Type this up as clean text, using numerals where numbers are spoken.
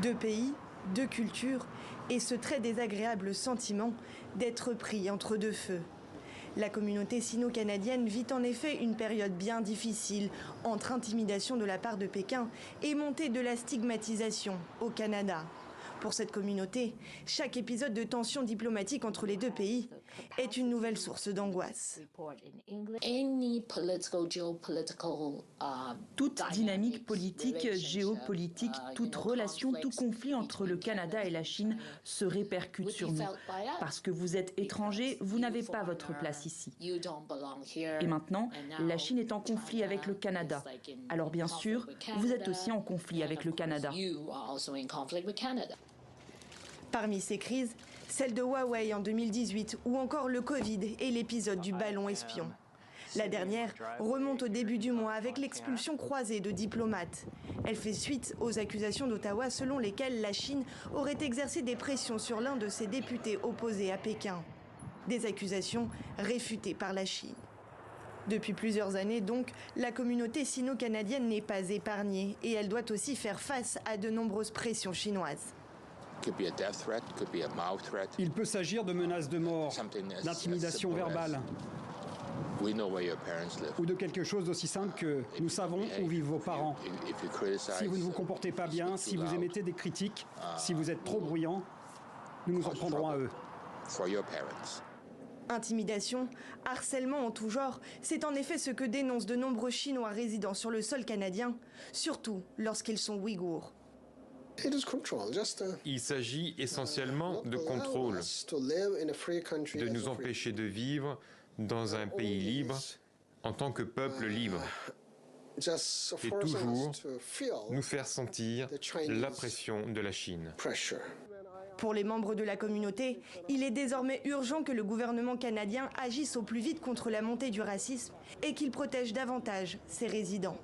Deux pays, deux cultures et ce très désagréable sentiment d'être pris entre deux feux. La communauté sino-canadienne vit en effet une période bien difficile entre intimidation de la part de Pékin et montée de la stigmatisation au Canada. Pour cette communauté, chaque épisode de tension diplomatique entre les deux pays est une nouvelle source d'angoisse. Toute dynamique politique, géopolitique, toute relation, tout conflit entre le Canada et la Chine se répercute sur nous. Parce que vous êtes étranger, vous n'avez pas votre place ici. Et maintenant, la Chine est en conflit avec le Canada. Alors bien sûr, vous êtes aussi en conflit avec le Canada. Parmi ces crises, celle de Huawei en 2018 ou encore le Covid et l'épisode du ballon espion. La dernière remonte au début du mois avec l'expulsion croisée de diplomates. Elle fait suite aux accusations d'Ottawa selon lesquelles la Chine aurait exercé des pressions sur l'un de ses députés opposés à Pékin. Des accusations réfutées par la Chine. Depuis plusieurs années donc, la communauté sino-canadienne n'est pas épargnée et elle doit aussi faire face à de nombreuses pressions chinoises. Il peut s'agir de menaces de mort, d'intimidation verbale, ou de quelque chose d'aussi simple que « nous savons où vivent vos parents ». Si vous ne vous comportez pas bien, si vous émettez des critiques, si vous êtes trop bruyant, nous nous en prendrons à eux. Intimidation, harcèlement en tout genre, c'est en effet ce que dénoncent de nombreux Chinois résidant sur le sol canadien, surtout lorsqu'ils sont ouïghours. Il s'agit essentiellement de contrôle, de nous empêcher de vivre dans un pays libre en tant que peuple libre et toujours nous faire sentir la pression de la Chine. Pour les membres de la communauté, il est désormais urgent que le gouvernement canadien agisse au plus vite contre la montée du racisme et qu'il protège davantage ses résidents.